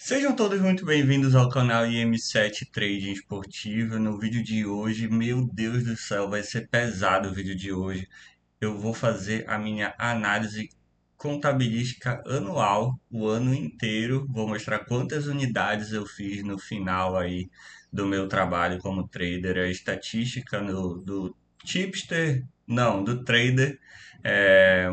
Sejam todos muito bem-vindos ao canal IM7 Trading Esportivo. No vídeo de hoje, meu Deus do céu, vai ser pesado o vídeo de hoje. Eu vou fazer a minha análise contabilística anual, o ano inteiro. Vou mostrar quantas unidades eu fiz no final aí do meu trabalho como trader, a estatística do tipster, não, do trader.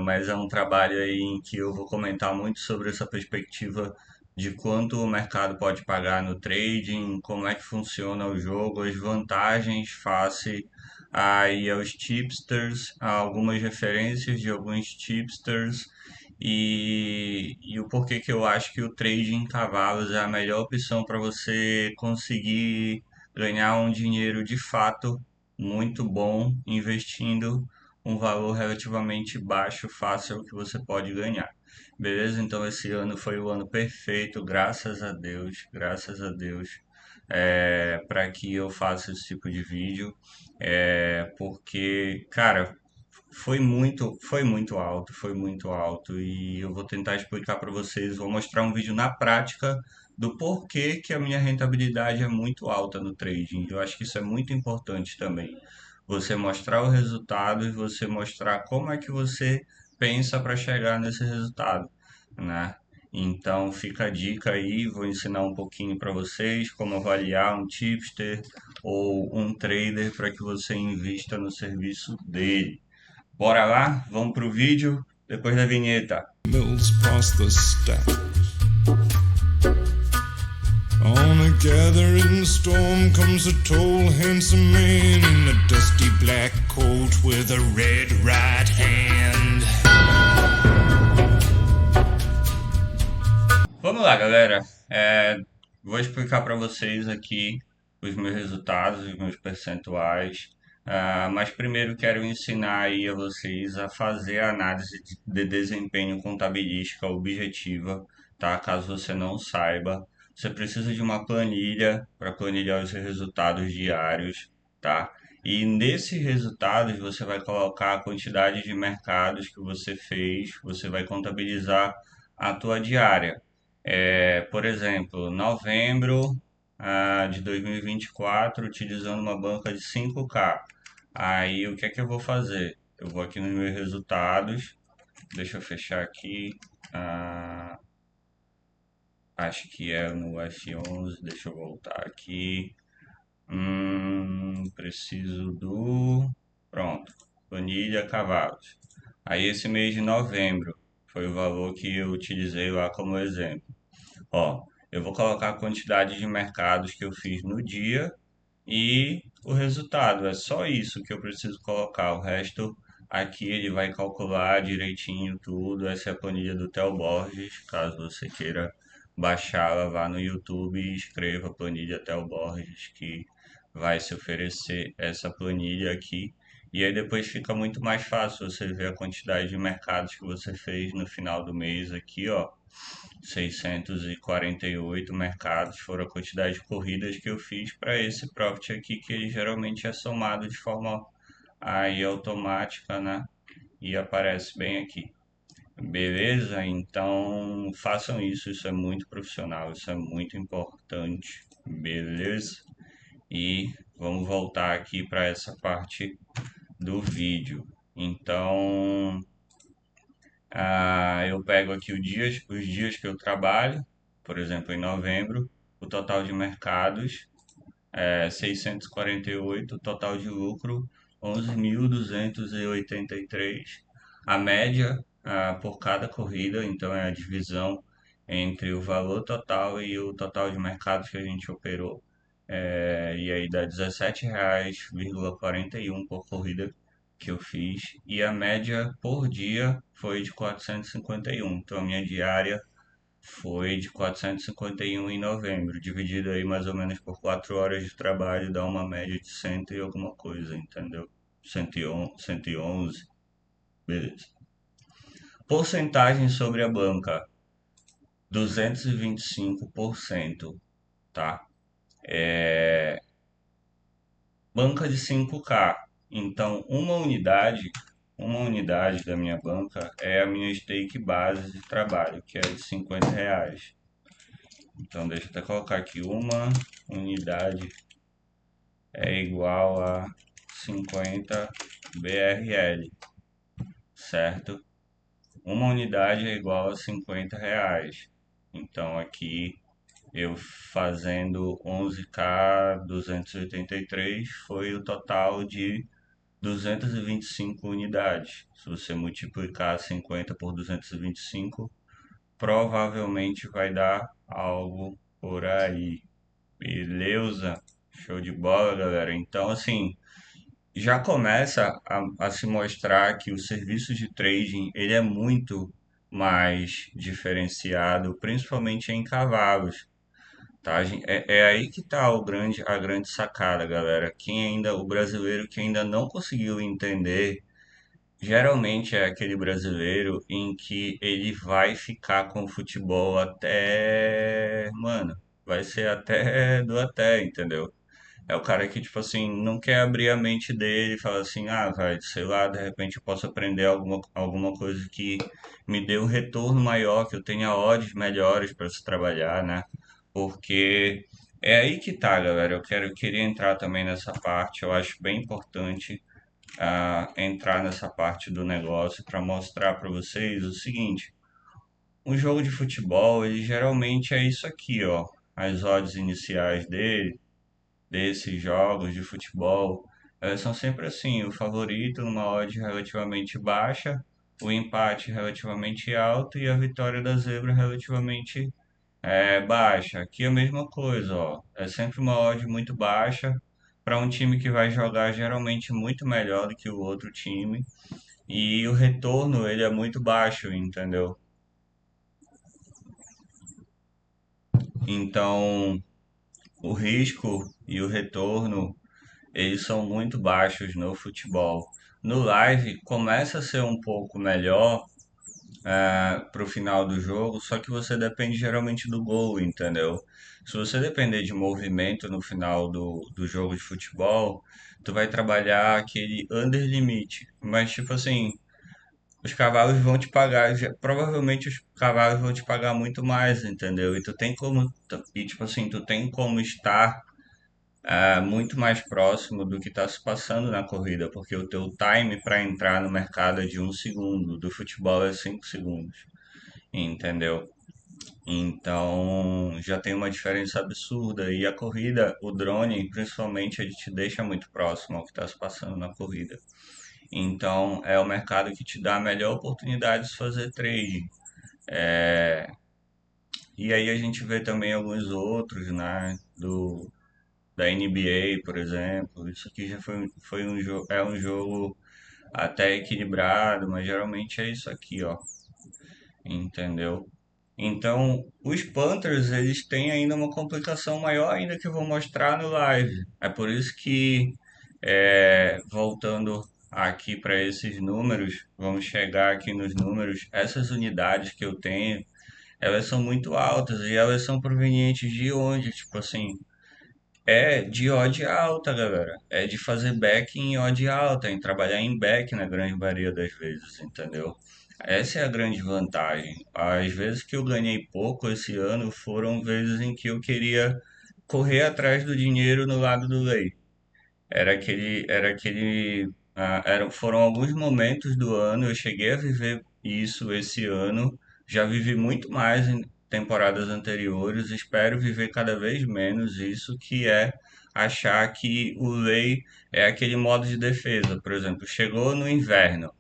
Mas é um trabalho aí em que eu vou comentar muito sobre essa perspectiva de quanto o mercado pode pagar no trading, como é que funciona o jogo, as vantagens face aí aos tipsters, há algumas referências de alguns tipsters e o porquê que eu acho que o trading em cavalos é a melhor opção para você conseguir ganhar um dinheiro de fato muito bom investindo um valor relativamente baixo face ao que você pode ganhar. Beleza? Então esse ano foi o ano perfeito, graças a Deus, para que eu faça esse tipo de vídeo, porque, cara, foi muito alto e eu vou tentar explicar para vocês, vou mostrar um vídeo na prática do porquê que a minha rentabilidade é muito alta no trading. Eu acho que isso é muito importante também. Você mostrar o resultado e você mostrar como é que você pensa para chegar nesse resultado, né? Então fica a dica aí, vou ensinar um pouquinho para vocês como avaliar um tipster ou um trader para que você invista no serviço dele. Bora lá? Vamos pro vídeo depois da vinheta. Mills past the step. On a gathering storm comes a tall, handsome man in a dusty black coat with a red right hand. Vamos lá, galera. Vou explicar para vocês aqui os meus resultados, os meus percentuais. Mas primeiro quero ensinar aí a vocês a fazer a análise de desempenho contabilística objetiva, tá? Caso você não saiba, você precisa de uma planilha para planilhar os seus resultados diários, tá? E nesses resultados você vai colocar a quantidade de mercados que você fez, você vai contabilizar a tua diária. Por exemplo, novembro de 2024, utilizando uma banca de 5K. Aí o que é que eu vou fazer? Eu vou aqui nos meus resultados, deixa eu fechar aqui. ah, Acho que é no F11, deixa eu voltar aqui. Preciso do. Pronto, planilha cavalos. Aí esse mês de novembro foi o valor que eu utilizei lá como exemplo. Ó, eu vou colocar a quantidade de mercados que eu fiz no dia e o resultado. É só isso que eu preciso colocar. O resto aqui ele vai calcular direitinho tudo. Essa é a planilha do Theo Borges. Caso você queira baixá-la, vá no YouTube e escreva planilha Theo Borges, que vai se oferecer essa planilha aqui. E aí depois fica muito mais fácil você ver a quantidade de mercados que você fez no final do mês aqui, ó. 648 mercados foram a quantidade de corridas que eu fiz para esse profit aqui, que ele geralmente é somado de forma aí automática, né? E aparece bem aqui. Beleza? Então façam isso, isso é muito profissional, isso é muito importante. Beleza? E vamos voltar aqui para essa parte do vídeo. Então, eu pego aqui os dias que eu trabalho, por exemplo, em novembro, o total de mercados é 648, o total de lucro 11.283. A média por cada corrida, então é a divisão entre o valor total e o total de mercados que a gente operou. E aí dá R$ 17,41 por corrida que eu fiz. E a média por dia foi de 451. Então a minha diária foi de 451 em novembro. Dividido aí mais ou menos por 4 horas de trabalho, dá uma média de 100 e alguma coisa, entendeu? 111, 111. Beleza. Porcentagem sobre a banca: 225%, tá? Banca de 5K. Então, uma unidade da minha banca é a minha stake base de trabalho, que é de R$ 50. Então deixa eu até colocar aqui, uma unidade é igual a 50 BRL, certo? Uma unidade é igual a 50 reais. Então aqui eu fazendo 11K 283 foi o total de 225 unidades. Se você multiplicar 50 por 225, provavelmente vai dar algo por aí. Beleza? Show de bola, galera. Então, assim, já começa a se mostrar que o serviço de trading ele é muito mais diferenciado, principalmente em cavalos. Tá? É aí que tá a grande sacada, galera. O brasileiro que ainda não conseguiu entender, geralmente é aquele brasileiro em que ele vai ficar com o futebol até, mano, vai ser até, entendeu? É o cara que, tipo assim, não quer abrir a mente dele e fala assim, ah, vai, sei lá, de repente eu posso aprender alguma coisa que me dê um retorno maior, que eu tenha odds melhores para se trabalhar, né? Porque é aí que tá, galera. Eu queria entrar também nessa parte. Eu acho bem importante entrar nessa parte do negócio para mostrar para vocês o seguinte: um jogo de futebol, ele geralmente é isso aqui, ó. As odds iniciais desses jogos de futebol, elas são sempre assim: o favorito numa odd relativamente baixa, o empate relativamente alto e a vitória da zebra relativamente baixa. Aqui é a mesma coisa, ó. É sempre uma odd muito baixa para um time que vai jogar geralmente muito melhor do que o outro time e o retorno ele é muito baixo, entendeu? Então, o risco e o retorno eles são muito baixos no futebol. No live começa a ser um pouco melhor para o final do jogo, só que você depende geralmente do gol, entendeu? Se você depender de movimento no final do jogo de futebol, tu vai trabalhar aquele under limite. Mas tipo assim, os cavalos vão te pagar, provavelmente os cavalos vão te pagar muito mais, entendeu? E tipo assim, tu tem como estar muito mais próximo do que está se passando na corrida, porque o teu time para entrar no mercado é de 1 segundo, do futebol é 5 segundos, entendeu? Então já tem uma diferença absurda. E a corrida, o drone, principalmente, ele te deixa muito próximo ao que está se passando na corrida. Então é o mercado que te dá a melhor oportunidade de fazer trade. E aí a gente vê também alguns outros, né? Da NBA, por exemplo. Isso aqui já foi um jogo, é um jogo até equilibrado, mas geralmente é isso aqui, ó. Entendeu? Então, os Panthers, eles têm ainda uma complicação maior ainda que eu vou mostrar no live. É por isso que, voltando aqui para esses números, vamos chegar aqui nos números, essas unidades que eu tenho, elas são muito altas e elas são provenientes de onde? Tipo assim, é de odd alta, galera. É de fazer back em odd alta, em trabalhar em back na grande maioria das vezes, entendeu? Essa é a grande vantagem. As vezes que eu ganhei pouco esse ano foram vezes em que eu queria correr atrás do dinheiro no lado do lei. Foram alguns momentos do ano, eu cheguei a viver isso esse ano, já vivi muito mais em temporadas anteriores, espero viver cada vez menos isso, que é achar que o lei é aquele modo de defesa. Por exemplo, chegou no inverno,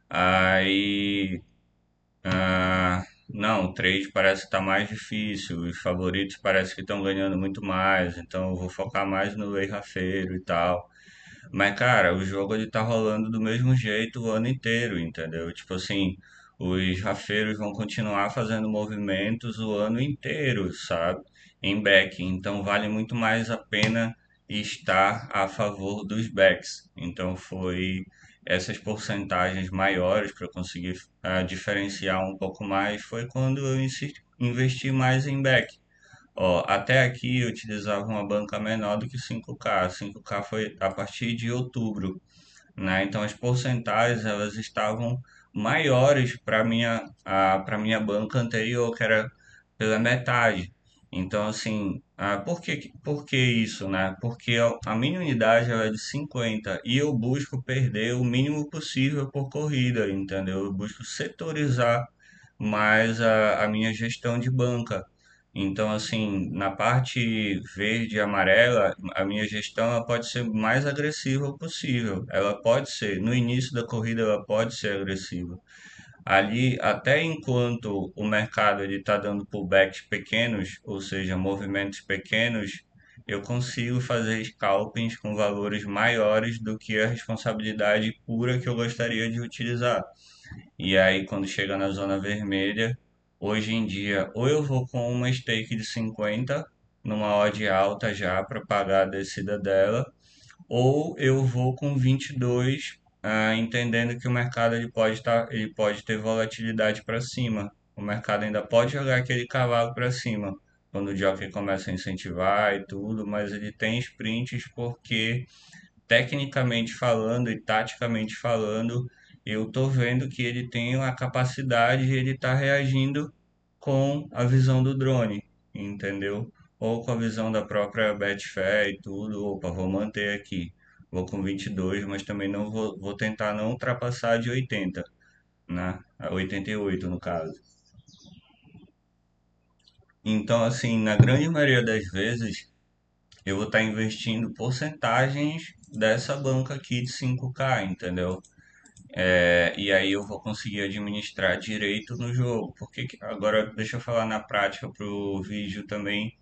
aí não, o trade parece estar mais difícil, os favoritos parece que estão ganhando muito mais, então eu vou focar mais no lei rafeiro e tal. Mas, cara, o jogo ele tá rolando do mesmo jeito o ano inteiro, entendeu? Tipo assim, os rafeiros vão continuar fazendo movimentos o ano inteiro, sabe? Em back. Então vale muito mais a pena estar a favor dos backs. Então foi essas porcentagens maiores para conseguir diferenciar um pouco mais. Foi quando eu investi mais em back. Ó, até aqui eu utilizava uma banca menor do que 5K. 5K foi a partir de outubro, né? Então as porcentagens elas estavam maiores para minha banca anterior, que era pela metade. Então, assim, por que isso, né? Porque a minha unidade ela é de 50 e eu busco perder o mínimo possível por corrida, entendeu? Eu busco setorizar mais a minha gestão de banca. Então, assim, na parte verde e amarela, a minha gestão ela pode ser mais agressiva possível. Ela pode ser, no início da corrida, ela pode ser agressiva. Ali, até enquanto o mercado está dando pullbacks pequenos, ou seja, movimentos pequenos, eu consigo fazer scalpings com valores maiores do que a responsabilidade pura que eu gostaria de utilizar. E aí, quando chega na zona vermelha, hoje em dia, ou eu vou com uma stake de 50 numa odd alta já para pagar a descida dela, ou eu vou com 22, entendendo que o mercado ele pode ter volatilidade para cima. O mercado ainda pode jogar aquele cavalo para cima quando o jockey começa a incentivar e tudo, mas ele tem sprints porque tecnicamente falando e taticamente falando, eu tô vendo que ele tem a capacidade de ele estar reagindo com a visão do drone, entendeu? Ou com a visão da própria Betfair e tudo. Opa, vou manter aqui. Vou com 22, mas também não vou tentar não ultrapassar de 80, né? 88 no caso. Então, assim, na grande maioria das vezes, eu vou estar investindo porcentagens dessa banca aqui de 5K, entendeu? E aí eu vou conseguir administrar direito no jogo. Agora deixa eu falar na prática para o vídeo também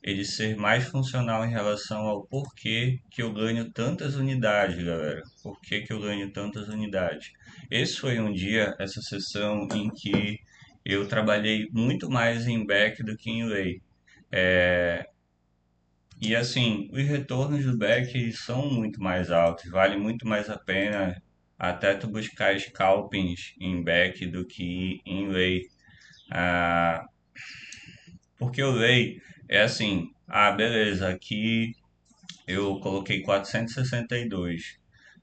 ele ser mais funcional em relação ao porquê que eu ganho tantas unidades, galera. Por que que eu ganho tantas unidades? Esse foi um dia, essa sessão em que eu trabalhei muito mais em back do que em lay. E assim, os retornos do back são muito mais altos, vale muito mais a pena até tu buscar scalpings em back do que em lay. Ah, porque o lay é assim, beleza, aqui eu coloquei 462.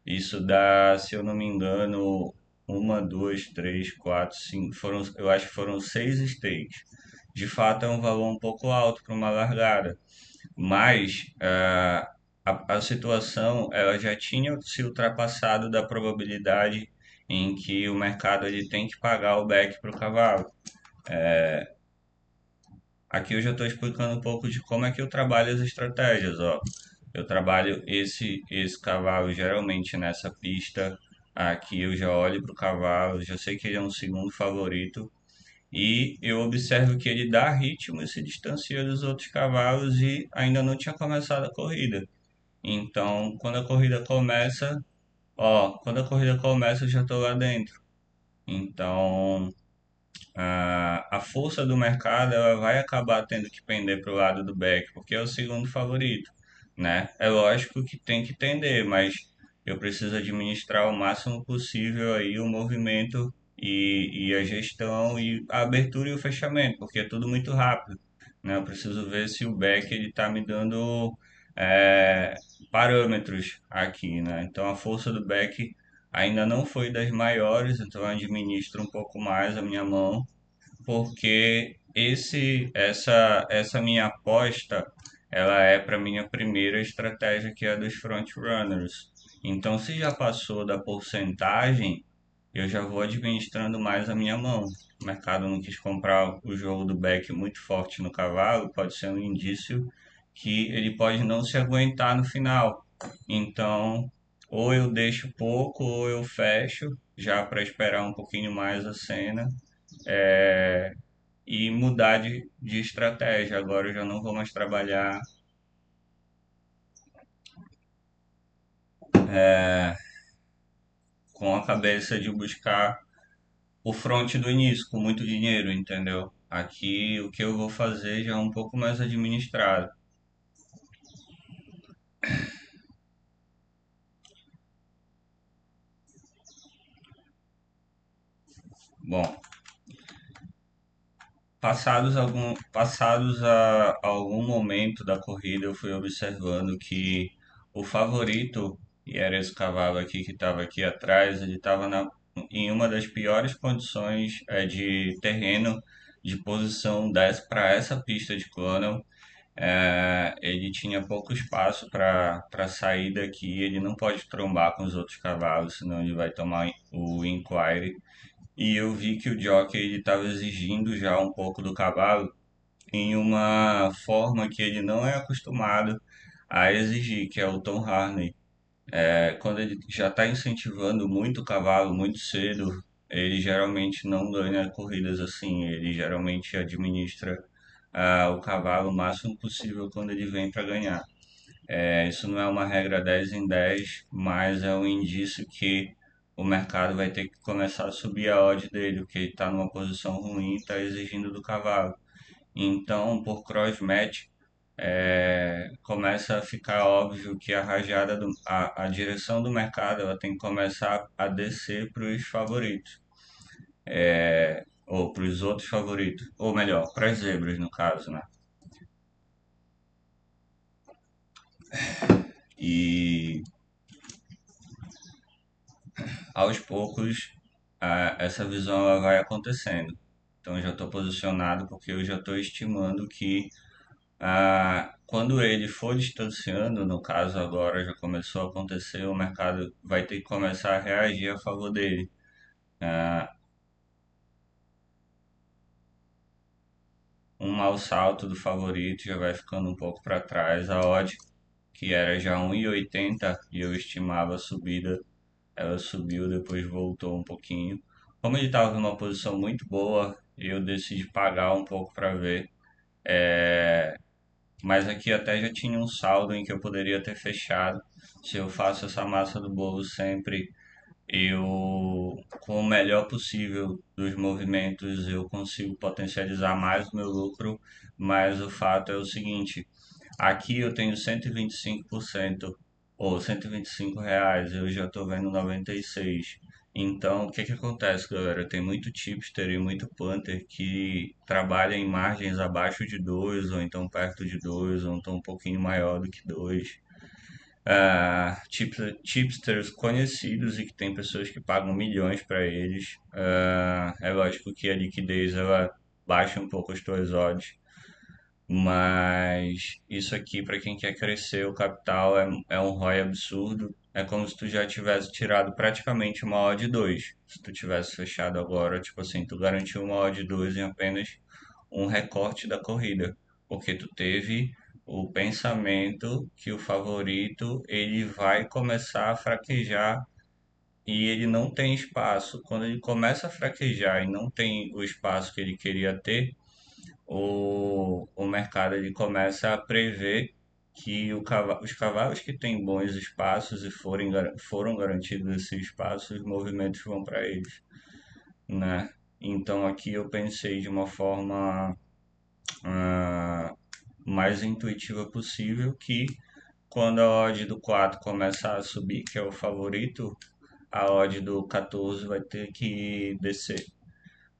Isso dá, se eu não me engano, uma, duas, três, quatro, cinco, eu acho que foram seis stakes. De fato é um valor um pouco alto para uma largada. Mas a situação ela já tinha se ultrapassado da probabilidade em que o mercado ele tem que pagar o back para o cavalo. Aqui eu já estou explicando um pouco de como é que eu trabalho as estratégias, ó. Eu trabalho esse cavalo geralmente nessa pista. Aqui eu já olho para o cavalo, já sei que ele é um segundo favorito e eu observo que ele dá ritmo e se distancia dos outros cavalos e ainda não tinha começado a corrida. Então, quando a corrida começa, eu já estou lá dentro. Então, a força do mercado ela vai acabar tendo que pender para o lado do back, porque é o segundo favorito, né? É lógico que tem que tender, mas eu preciso administrar o máximo possível aí o movimento e a gestão e a abertura e o fechamento, porque é tudo muito rápido, né? Eu preciso ver se o back ele está me dando é, parâmetros aqui, né? Então a força do back ainda não foi das maiores, então eu administro um pouco mais a minha mão porque essa minha aposta, ela é para minha primeira estratégia, que é a dos front runners. Então, se já passou da porcentagem, eu já vou administrando mais a minha mão. O mercado não quis comprar o jogo do back muito forte no cavalo, pode ser um indício que ele pode não se aguentar no final. Então, ou eu deixo pouco, ou eu fecho, já para esperar um pouquinho mais a cena e mudar de estratégia. Agora eu já não vou mais trabalhar com a cabeça de buscar o front do início, com muito dinheiro, entendeu? Aqui o que eu vou fazer já é um pouco mais administrado. Bom, passados a algum momento da corrida, eu fui observando que o favorito, e era esse cavalo aqui que estava aqui atrás, ele estava em uma das piores condições de terreno de posição desce para essa pista de Clonel, ele tinha pouco espaço para sair daqui, ele não pode trombar com os outros cavalos, senão ele vai tomar o Inquiry. E eu vi que o jockey ele estava exigindo já um pouco do cavalo em uma forma que ele não é acostumado a exigir, que é o Tom Harney. Quando ele já está incentivando muito o cavalo muito cedo, ele geralmente não ganha corridas assim, ele geralmente administra o cavalo o máximo possível quando ele vem para ganhar. Isso não é uma regra 10 em 10, mas é um indício que o mercado vai ter que começar a subir a odd dele, porque ele está numa posição ruim e está exigindo do cavalo. Então, por cross-match, começa a ficar óbvio que a rajada, a direção do mercado, ela tem que começar a descer para os favoritos, ou para os outros favoritos, ou melhor, para as zebras no caso, né? E aos poucos essa visão ela vai acontecendo. Então eu já estou posicionado porque eu já estou estimando que quando ele for distanciando, no caso agora já começou a acontecer, o mercado vai ter que começar a reagir a favor dele. Ah, um mau salto do favorito já vai ficando um pouco para trás. A odd, que era já 1,80 e eu estimava a subida, ela subiu, depois voltou um pouquinho. Como ele estava numa posição muito boa, eu decidi pagar um pouco para ver. Mas aqui até já tinha um saldo em que eu poderia ter fechado. Se eu faço essa massa do bolo sempre, eu, com o melhor possível dos movimentos, eu consigo potencializar mais o meu lucro. Mas o fato é o seguinte: aqui eu tenho 125% ou R$ 125, eu já estou vendo 96. Então, o que que acontece, galera? Tem muito tipster e muito punter que trabalha em margens abaixo de 2 ou então perto de 2 ou então um pouquinho maior do que 2. Tipsters conhecidos e que tem pessoas que pagam milhões para eles. É lógico que a liquidez ela baixa um pouco as tuas odds, mas isso aqui, para quem quer crescer o capital, é um ROI absurdo. É como se tu já tivesse tirado praticamente uma odd 2. Se tu tivesse fechado agora, tipo assim, tu garantiu uma odd 2 em apenas um recorte da corrida. Porque tu teve o pensamento que o favorito ele vai começar a fraquejar e ele não tem espaço. Quando ele começa a fraquejar e não tem o espaço que ele queria ter, o mercado ele começa a prever que os cavalos que têm bons espaços e foram garantidos esses espaços, os movimentos vão para eles, né? Então aqui eu pensei de uma forma ah, mais intuitiva possível que quando a odd do 4 começar a subir, que é o favorito, a odd do 14 vai ter que descer.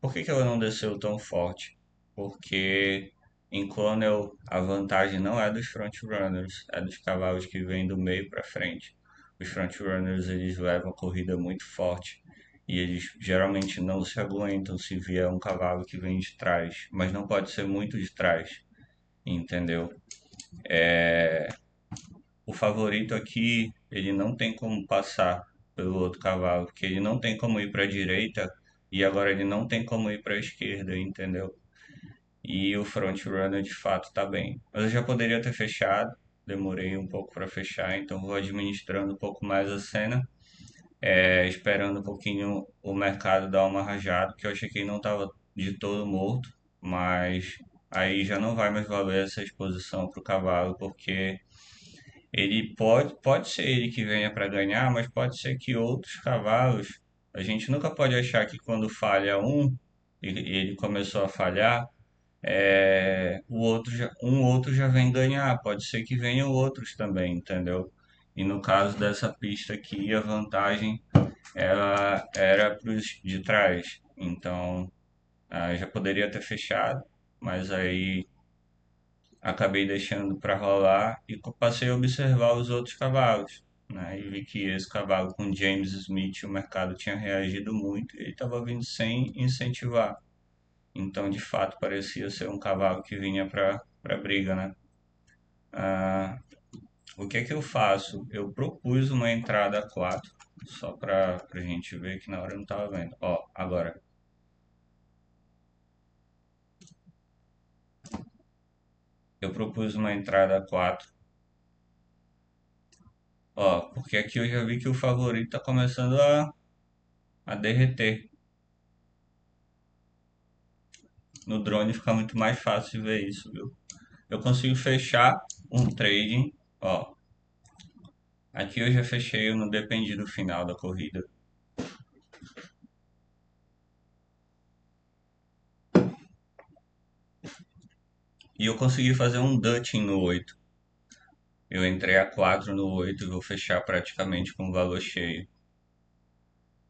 Por que que ela não desceu tão forte? Porque em Clonel a vantagem não é dos frontrunners, é dos cavalos que vêm do meio para frente. Os frontrunners eles levam a corrida muito forte e eles geralmente não se aguentam se vier um cavalo que vem de trás, mas não pode ser muito de trás, entendeu? O favorito aqui, ele não tem como passar pelo outro cavalo, porque ele não tem como ir para a direita e agora ele não tem como ir para a esquerda, entendeu? E o front runner de fato tá bem. Mas eu já poderia ter fechado, demorei um pouco para fechar, então vou administrando um pouco mais a cena, esperando um pouquinho o mercado dar uma rajada, que eu achei que ele não estava de todo morto, mas aí já não vai mais valer essa exposição para o cavalo, porque ele pode ser ele que venha para ganhar, mas pode ser que outros cavalos, a gente nunca pode achar que quando falha um, e ele começou a falhar, um outro já vem ganhar, pode ser que venham outros também, entendeu? E no caso dessa pista aqui, a vantagem ela era para os de trás, então já poderia ter fechado, mas aí acabei deixando para rolar e passei a observar os outros cavalos, né? E vi que esse cavalo com James Smith, o mercado tinha reagido muito e ele estava vindo sem incentivar. Então, de fato, parecia ser um cavalo que vinha para briga, né? Ah, o que é que eu faço? Eu propus uma entrada a 4, só para a gente ver que na hora eu não estava vendo. Ó, agora, eu propus uma entrada a 4. Ó, porque aqui eu já vi que o favorito tá começando a derreter. No drone fica muito mais fácil de ver isso, viu? Eu consigo fechar um trading, ó. Aqui eu já fechei, eu não dependi do final da corrida. E eu consegui fazer um Dutching no 8. Eu entrei a 4 no 8 e vou fechar praticamente com o valor cheio.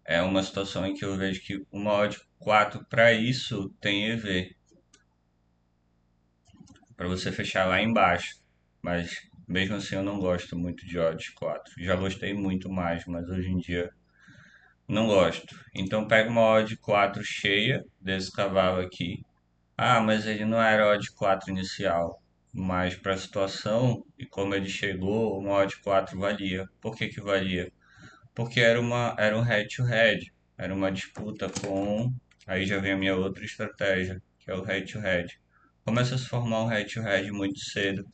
É uma situação em que eu vejo que uma odd 4 para isso tem EV, para você fechar lá embaixo. Mas mesmo assim eu não gosto muito de odds 4. Já gostei muito mais, mas hoje em dia não gosto. Então pega uma odd 4 cheia desse cavalo aqui. Ah, mas ele não era odd 4 inicial. Mas para a situação e como ele chegou, uma odd 4 valia. Por que que valia? Porque era um head-to-head. Era uma disputa com. Aí já vem a minha outra estratégia, que é o head-to-head. Começa a se formar um head-to-head muito cedo.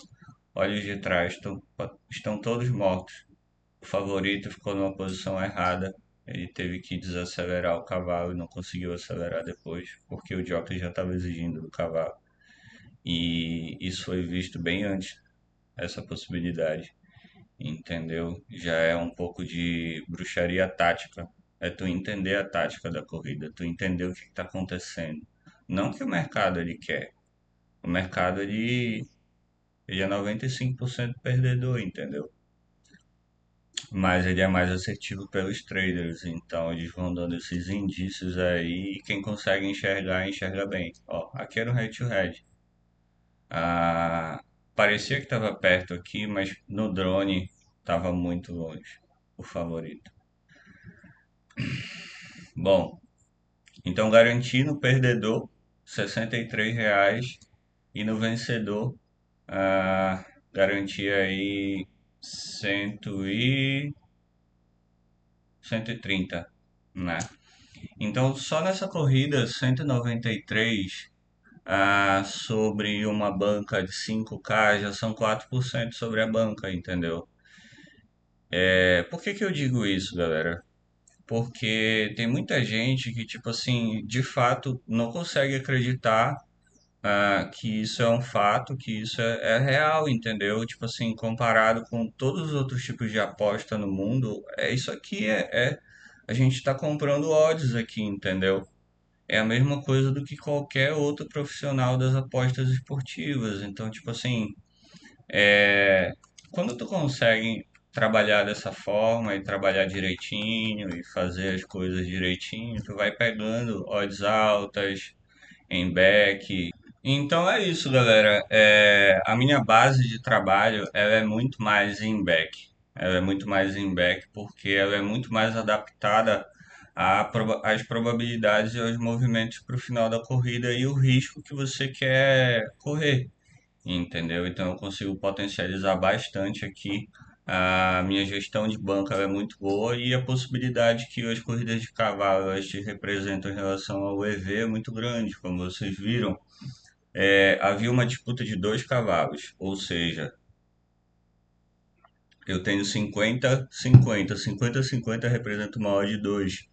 Olhos de trás estão todos mortos. O favorito ficou numa posição errada. Ele teve que desacelerar o cavalo e não conseguiu acelerar depois, porque o jockey já estava exigindo do cavalo. E isso foi visto bem antes, essa possibilidade. Entendeu? Já é um pouco de bruxaria tática. É tu entender a tática da corrida, tu entender o que está acontecendo. Não que o mercado ele quer. O mercado ele é 95% perdedor, entendeu? Mas ele é mais assertivo pelos traders, então eles vão dando esses indícios aí e quem consegue enxergar, enxerga bem. Ó, aqui era o head to head. Ah, parecia que estava perto aqui, mas no drone estava muito longe o favorito. Bom, então garanti no perdedor R$ 63 e no vencedor garanti aí 100 130, né? Então, só nessa corrida 193, sobre uma banca de 5K já são 4% sobre a banca, entendeu? Por que que eu digo isso, galera? Porque tem muita gente que, tipo assim, de fato não consegue acreditar que isso é um fato, que isso é real, entendeu? Tipo assim, comparado com todos os outros tipos de aposta no mundo, isso aqui a gente está comprando odds aqui, entendeu? É a mesma coisa do que qualquer outro profissional das apostas esportivas. Então, tipo assim, quando tu consegue trabalhar dessa forma e trabalhar direitinho e fazer as coisas direitinho, tu vai pegando odds altas em back. Então é isso, galera. A minha base de trabalho ela é muito mais em back. Ela é muito mais em back porque ela é muito mais adaptada às probabilidades e aos movimentos para o final da corrida e o risco que você quer correr, entendeu? Então eu consigo potencializar bastante aqui. A minha gestão de banco ela é muito boa e a possibilidade que as corridas de cavalo elas te representam em relação ao EV é muito grande, como vocês viram. Havia uma disputa de dois cavalos, ou seja, eu tenho 50-50, 50-50 representa uma odd de 2.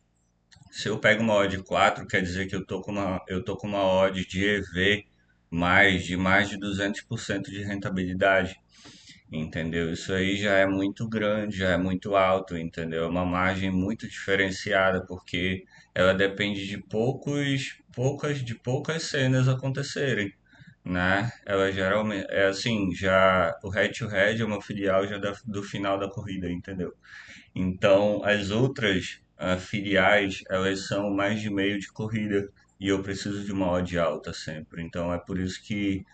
Se eu pego uma odd de 4, quer dizer que eu tô com uma odd de EV mais de 200% de rentabilidade, entendeu? Isso aí já é muito grande, já é muito alto, entendeu? É uma margem muito diferenciada, porque ela depende de poucas cenas acontecerem, né? Ela geralmente é assim, já o head to head é uma filial já do final da corrida, entendeu? Então, as outras filiais, elas são mais de meio de corrida e eu preciso de uma odd alta sempre. Então, é por isso que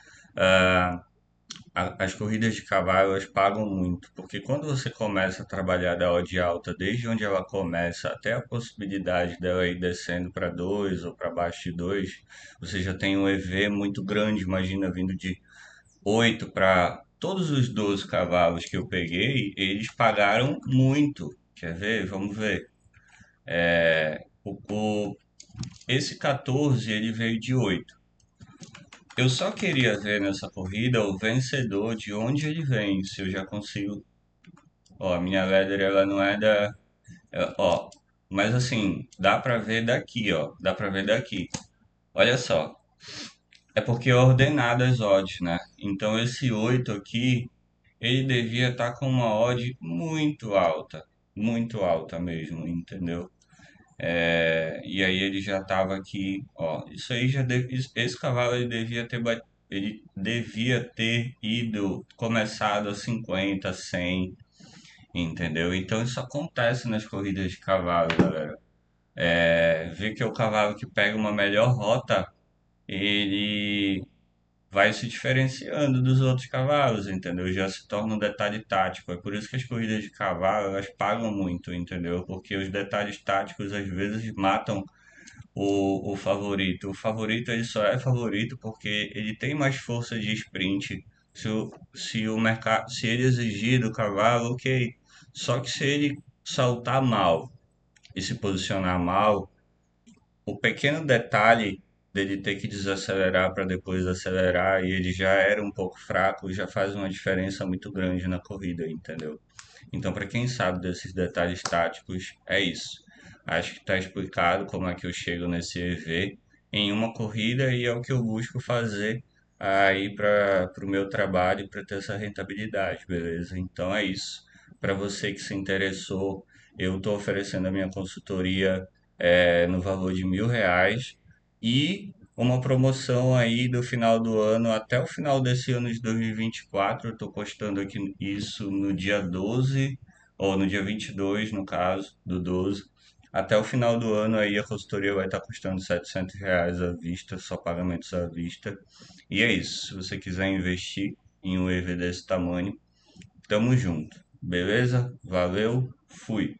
As corridas de cavalo elas pagam muito, porque quando você começa a trabalhar da odd alta, desde onde ela começa até a possibilidade dela ir descendo para 2 ou para baixo de 2, você já tem um EV muito grande, imagina vindo de 8 para todos os 12 cavalos que eu peguei, eles pagaram muito. Quer ver? Vamos ver. Esse 14 ele veio de 8. Eu só queria ver nessa corrida o vencedor de onde ele vem, se eu já consigo. Ó, a minha leather ela não é da. Ó, mas assim, dá pra ver daqui, ó. Dá pra ver daqui. Olha só. É porque é ordenado as odds, né? Então esse 8 aqui, ele devia estar com uma odd muito alta. Muito alta mesmo, entendeu? E aí ele já estava aqui, ó. Isso aí esse cavalo ele devia ter ido começado a 50, 100, entendeu? Então isso acontece nas corridas de cavalo, galera. Vê que é o cavalo que pega uma melhor rota, ele vai se diferenciando dos outros cavalos, entendeu? Já se torna um detalhe tático. É por isso que as corridas de cavalo, elas pagam muito, entendeu? Porque os detalhes táticos às vezes matam o favorito. O favorito ele só é favorito porque ele tem mais força de sprint. Se o mercado, se ele exigir do cavalo, ok. Só que se ele saltar mal e se posicionar mal, o pequeno detalhe dele ter que desacelerar para depois acelerar e ele já era um pouco fraco, já faz uma diferença muito grande na corrida, entendeu? Então, para quem sabe desses detalhes táticos, é isso. Acho que está explicado como é que eu chego nesse EV em uma corrida e é o que eu busco fazer aí para o meu trabalho para ter essa rentabilidade, beleza? Então é isso. Para você que se interessou, eu estou oferecendo a minha consultoria no valor de R$ 1.000 e uma promoção aí do final do ano até o final desse ano de 2024. Eu estou postando aqui isso no dia 12 ou no dia 22 no caso, do 12. Até o final do ano aí a consultoria vai estar custando R$ 700 à vista, só pagamentos à vista. E é isso. Se você quiser investir em um EV desse tamanho, tamo junto. Beleza? Valeu, fui.